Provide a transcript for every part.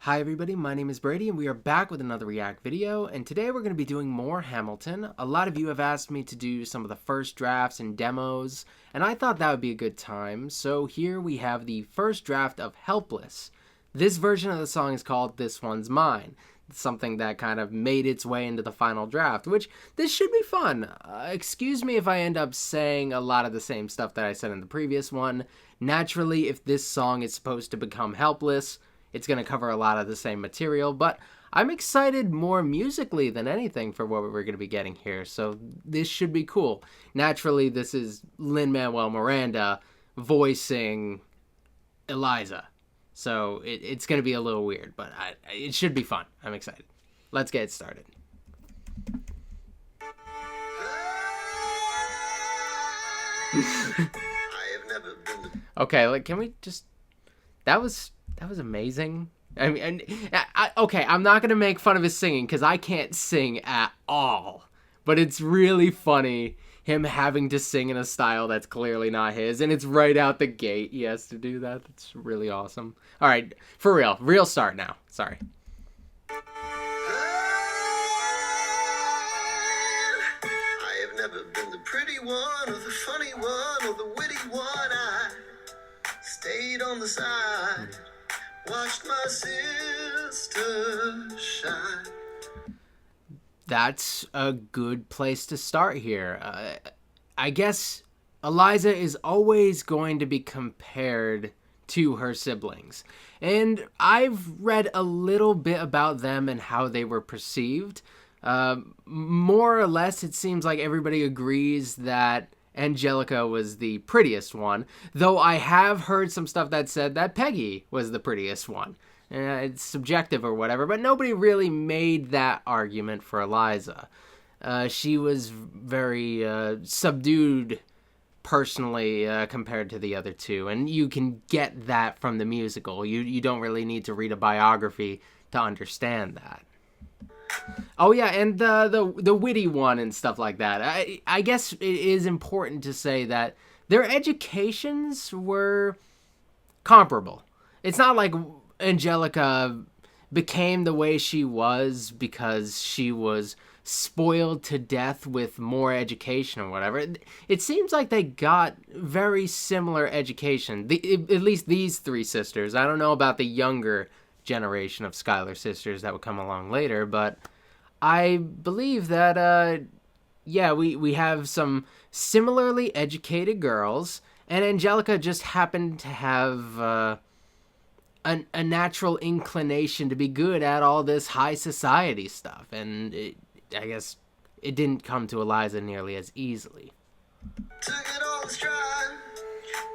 Hi everybody, my name is Brady and we are back with another React video, and today we're going to be doing more Hamilton. A lot of you have asked me to do some of the first drafts and demos, and I thought that would be a good time, so here we have the first draft of Helpless. This version of the song is called This One's Mine. It's something that kind of made its way into the final draft, which this should be fun. Excuse me if I end up saying a lot of the same stuff that I said in the previous one. Naturally, if this song is supposed to become Helpless, it's going to cover a lot of the same material, but I'm excited more musically than anything for what we're going to be getting here, so this should be cool. Naturally, this is Lin-Manuel Miranda voicing Eliza, so it's going to be a little weird, but it should be fun. I'm excited. Let's get started. Okay, can we just... That was amazing. I mean, okay, I'm not going to make fun of his singing because I can't sing at all. But it's really funny him having to sing in a style that's clearly not his. And it's right out the gate he has to do that. That's really awesome. All right, for real. Real start now. Sorry. I have never been the pretty one or the funny one or the witty one. I stayed on the side. Watched my sister shine. That's a good place to start here. I guess Eliza is always going to be compared to her siblings. And I've read a little bit about them and how they were perceived. More or less, it seems like everybody agrees that Angelica was the prettiest one, though I have heard some stuff that said that Peggy was the prettiest one. It's subjective or whatever, but nobody really made that argument for Eliza. She was very subdued personally compared to the other two, and you can get that from the musical. You don't really need to read a biography to understand that. Oh yeah, and the witty one and stuff like that. I guess it is important to say that their educations were comparable. It's not like Angelica became the way she was because she was spoiled to death with more education or whatever. It seems like they got very similar education. At least these three sisters. I don't know about the younger generation of Schuyler sisters that would come along later, but I believe that, we have some similarly educated girls, and Angelica just happened to have a natural inclination to be good at all this high society stuff, and I guess it didn't come to Eliza nearly as easily. Took it all in stride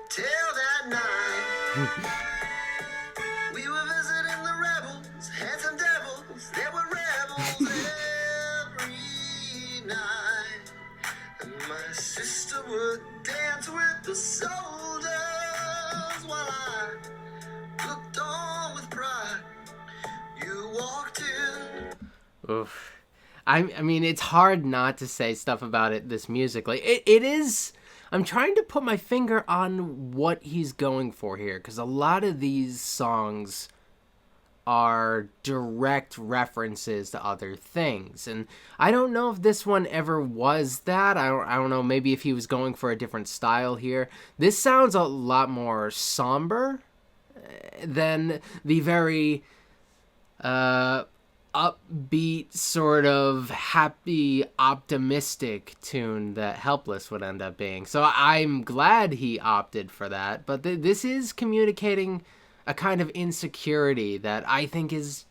till that night. We were visiting the rebels, handsome devils. They were rebels every night. And my sister would dance with the soldiers while I looked on with pride. You walked in. Oof. I mean, it's hard not to say stuff about this musically. It is... I'm trying to put my finger on what he's going for here, because a lot of these songs are direct references to other things, and I don't know if this one ever was that. I don't know, maybe if he was going for a different style here. This sounds a lot more somber than the very upbeat, sort of happy, optimistic tune that Helpless would end up being. So I'm glad he opted for that, but this is communicating a kind of insecurity that I think is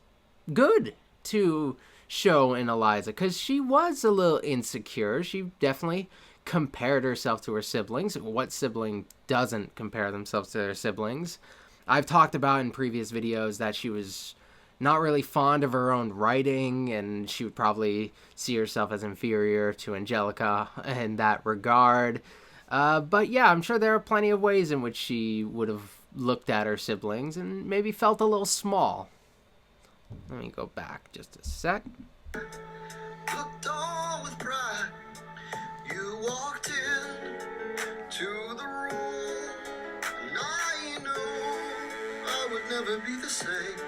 good to show in Eliza, because she was a little insecure. She definitely compared herself to her siblings. What sibling doesn't compare themselves to their siblings? I've talked about in previous videos that she was not really fond of her own writing, and she would probably see herself as inferior to Angelica in that regard. But yeah, I'm sure there are plenty of ways in which she would have looked at her siblings and maybe felt a little small. Let me go back just a sec. Looked on with pride. You walked in to the room, and I knew I would never be the same.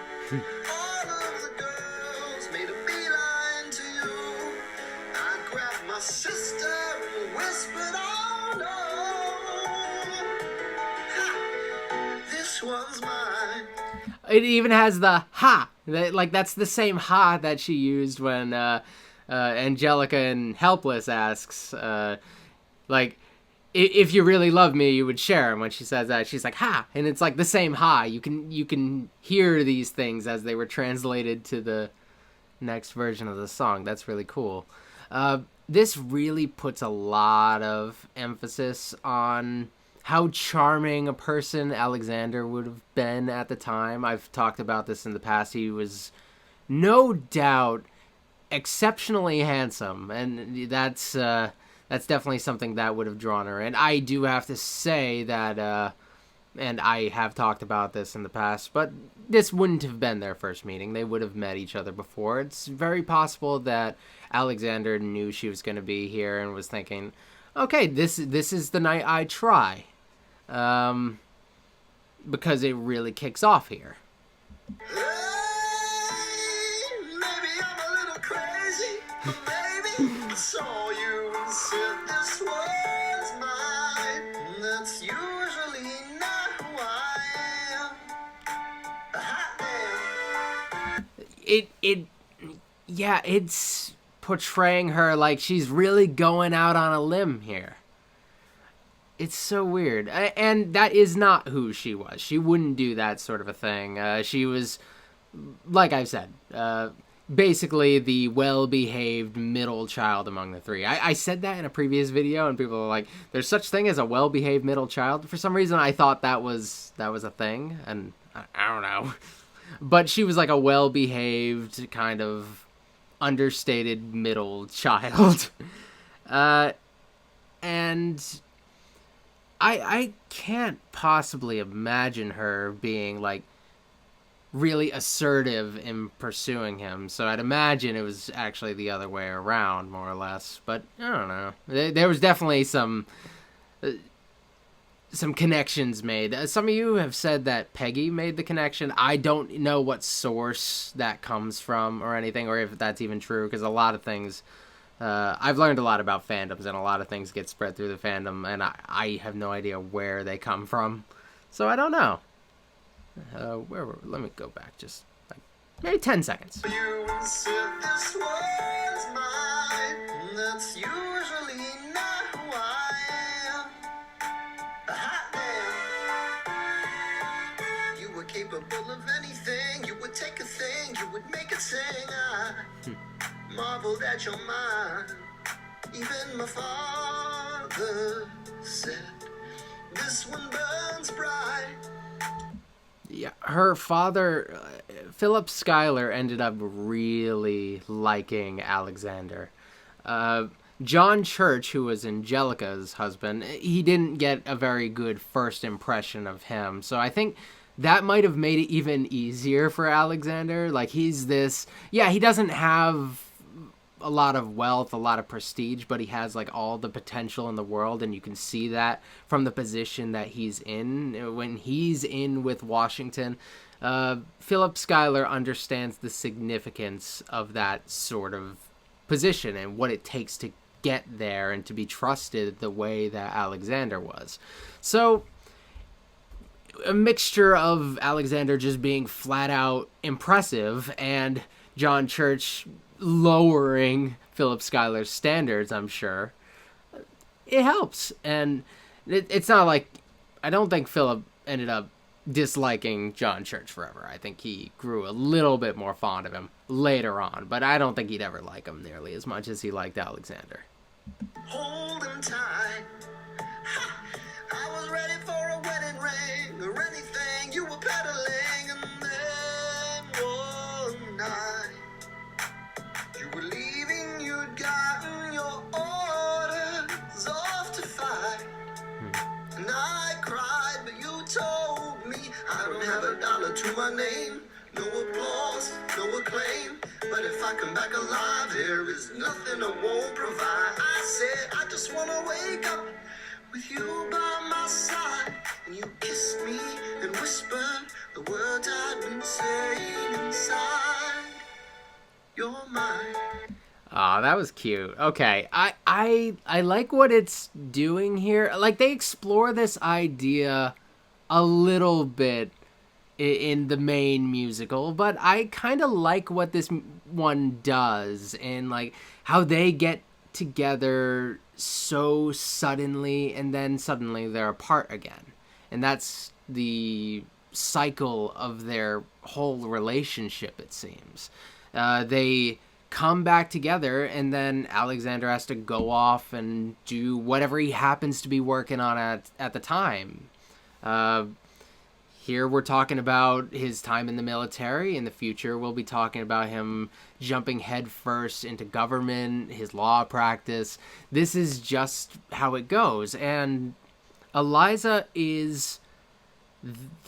sister whispered, oh no, ha, this one's mine. It even has the ha. Like, that's the same ha that she used when Angelica in Helpless asks, like, if you really love me, you would share. And when she says that, she's like, ha. And it's like the same ha. You can hear these things as they were translated to the next version of the song. That's really cool. This really puts a lot of emphasis on how charming a person Alexander would have been at the time. I've talked about this in the past. He was no doubt exceptionally handsome, and that's definitely something that would have drawn her. And I do have to say that, and I have talked about this in the past, but this wouldn't have been their first meeting. They would have met each other before. It's very possible that Alexander knew she was going to be here and was thinking, okay, this is the night I try. Because it really kicks off here. Hey, maybe I'm a little crazy, but maybe I saw you and said this was mine. That's usually not who I am. A hot damn. It's portraying her like she's really going out on a limb here. It's so weird. And that is not who she was. She wouldn't do that sort of a thing. She was, like I've said, basically the well-behaved middle child among the three. I said that in a previous video, and people are like, there's such thing as a well-behaved middle child? For some reason, I thought that was a thing, and I don't know. But she was like a well-behaved, kind of understated middle child. And I can't possibly imagine her being, like, really assertive in pursuing him. So I'd imagine it was actually the other way around, more or less. But I don't know. There was definitely some connections made. Some of you have said that Peggy made the connection. I don't know what source that comes from or anything, or if that's even true, because a lot of things... I've learned a lot about fandoms, and a lot of things get spread through the fandom, and I have no idea where they come from. So I don't know. Let me go back just like maybe 10 seconds. You said this was mine. That's usually not who I am. A hot damn. You were capable of anything. You would take a thing. You would make it sing. I marveled at your mind. Even my father said, this one burns bright. Yeah, her father, Philip Schuyler, ended up really liking Alexander. John Church, who was Angelica's husband, he didn't get a very good first impression of him. So I think that might have made it even easier for Alexander. Like, he's this... Yeah, he doesn't have a lot of wealth, a lot of prestige, but he has, like, all the potential in the world, and you can see that from the position that he's in. When he's in with Washington, Philip Schuyler understands the significance of that sort of position and what it takes to get there and to be trusted the way that Alexander was. So a mixture of Alexander just being flat out impressive and John Church lowering Philip Schuyler's standards, I'm sure, it helps. And it's not like... I don't think Philip ended up disliking John Church forever. I think he grew a little bit more fond of him later on, but I don't think he'd ever like him nearly as much as he liked Alexander. Hold him tight. Ha! I was ready for a wedding ring or anything you were peddling, and then one night you were leaving. You'd gotten your orders off to fight, and I cried, but you told me I don't have a dollar to my name. No applause, no acclaim, but if I come back alive, there is nothing I won't provide. I said I just want to wake up with you by my side, and you kissed me and whispered the words I'd been saying inside. You're mine. Oh, that was cute. Okay, I like what it's doing here. Like they explore this idea a little bit in the main musical, but I kind of like what this one does and like how they get together so suddenly and then suddenly they're apart again. And that's the cycle of their whole relationship, it seems. They come back together and then Alexander has to go off and do whatever he happens to be working on at the time. Uh, Here we're talking about his time in the military. In the future, we'll be talking about him jumping headfirst into government, his law practice. This is just how it goes. And Eliza is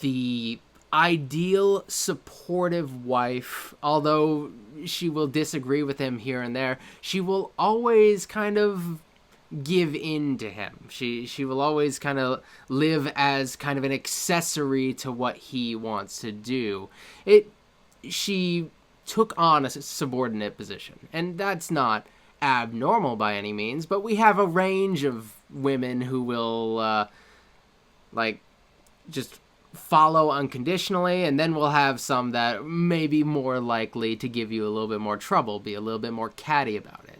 the ideal supportive wife, although she will disagree with him here and there. She will always kind of give in to him. She will always kind of live as kind of an accessory to what he wants to do. She took on a subordinate position, and that's not abnormal by any means, but we have a range of women who will like just follow unconditionally, and then we'll have some that may be more likely to give you a little bit more trouble, be a little bit more catty about it.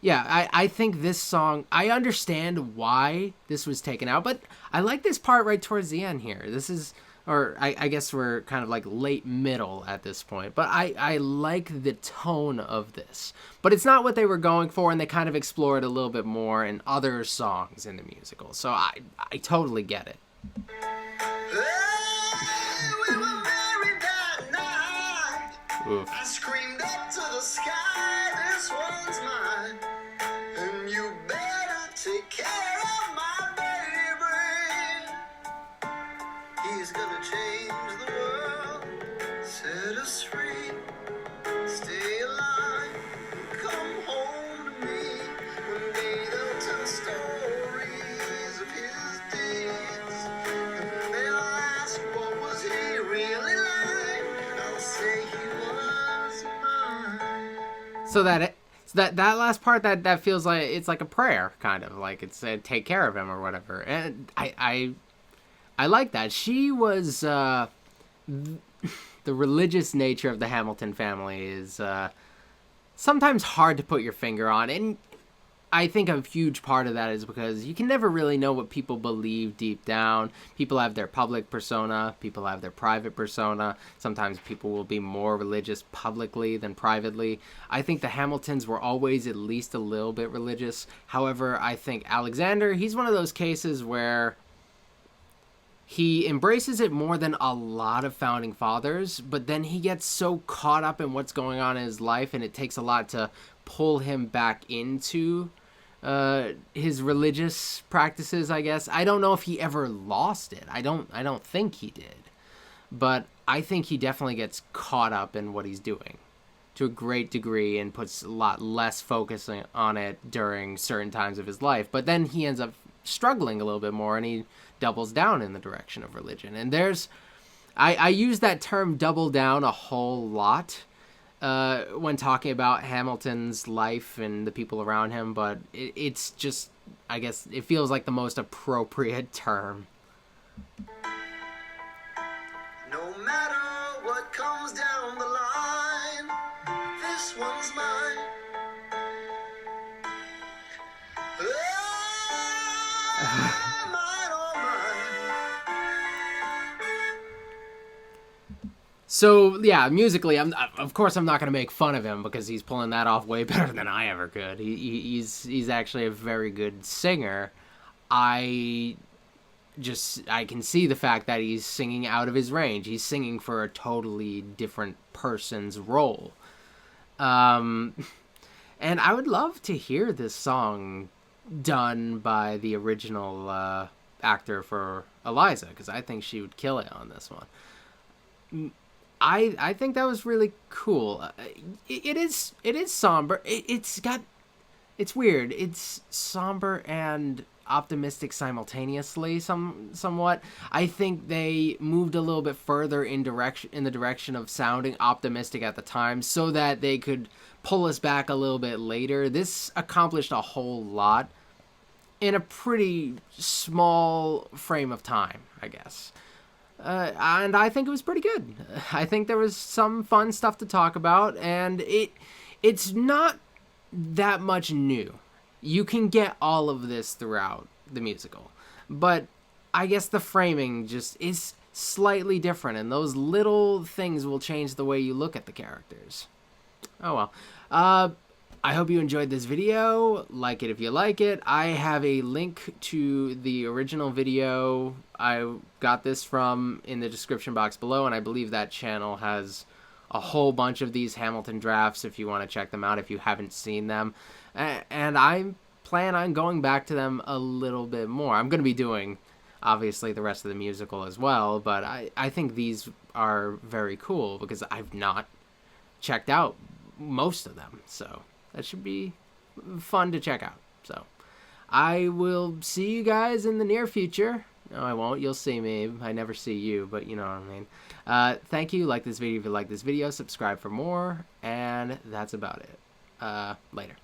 Yeah, I think this song, I understand why this was taken out, but I like this part right towards the end here. This is, or I guess we're kind of like late middle at this point, but I like the tone of this. But it's not what they were going for, and they kind of explore it a little bit more in other songs in the musical. So I totally get it. Hey, we were married that night. Oof. I screamed up to the sky, this one's mine. And you better take care of my baby. He's gonna change the world, set us free, stay alive, come home to me. One day they'll tell stories of his deeds, and they'll ask what was he really like. I'll say he was mine. So that last part that feels like it's like a prayer, kind of like it's take care of him or whatever, and I like that. She was the religious nature of the Hamilton family is sometimes hard to put your finger on, and I think a huge part of that is because you can never really know what people believe deep down. People have their public persona, people have their private persona. Sometimes people will be more religious publicly than privately. I think the Hamiltons were always at least a little bit religious. However, I think Alexander, he's one of those cases where he embraces it more than a lot of founding fathers, but then he gets so caught up in what's going on in his life, and it takes a lot to pull him back into his religious practices, I guess. I don't know if he ever lost it. I don't think he did. But I think he definitely gets caught up in what he's doing to a great degree and puts a lot less focus on it during certain times of his life. But then he ends up struggling a little bit more, and he doubles down in the direction of religion. And I use that term double down a whole lot when talking about Hamilton's life and the people around him, but it's just, I guess, it feels like the most appropriate term. No matter what comes down the line, this one's mine. Oh, mine, oh, mine. So yeah, musically, of course I'm not gonna make fun of him because he's pulling that off way better than I ever could. He's actually a very good singer. I can see the fact that he's singing out of his range. He's singing for a totally different person's role. And I would love to hear this song done by the original actor for Eliza, because I think she would kill it on this one. I think that was really cool. It is somber. It's weird. It's somber and optimistic simultaneously somewhat. I think they moved a little bit further in the direction of sounding optimistic at the time so that they could pull us back a little bit later. This accomplished a whole lot in a pretty small frame of time, I guess. And I think it was pretty good. I think there was some fun stuff to talk about, and it's not that much new. You can get all of this throughout the musical, but I guess the framing just is slightly different, and those little things will change the way you look at the characters. Oh well. I hope you enjoyed this video. Like it if you like it. I have a link to the original video I got this from in the description box below, and I believe that channel has a whole bunch of these Hamilton drafts if you want to check them out if you haven't seen them. And I plan on going back to them a little bit more. I'm going to be doing, obviously, the rest of the musical as well, but I think these are very cool because I've not checked out most of them, so that should be fun to check out. So I will see you guys in the near future. No, I won't. You'll see me. I never see you, but you know what I mean. Thank you. Like this video if you like this video. Subscribe for more, and that's about it. Later.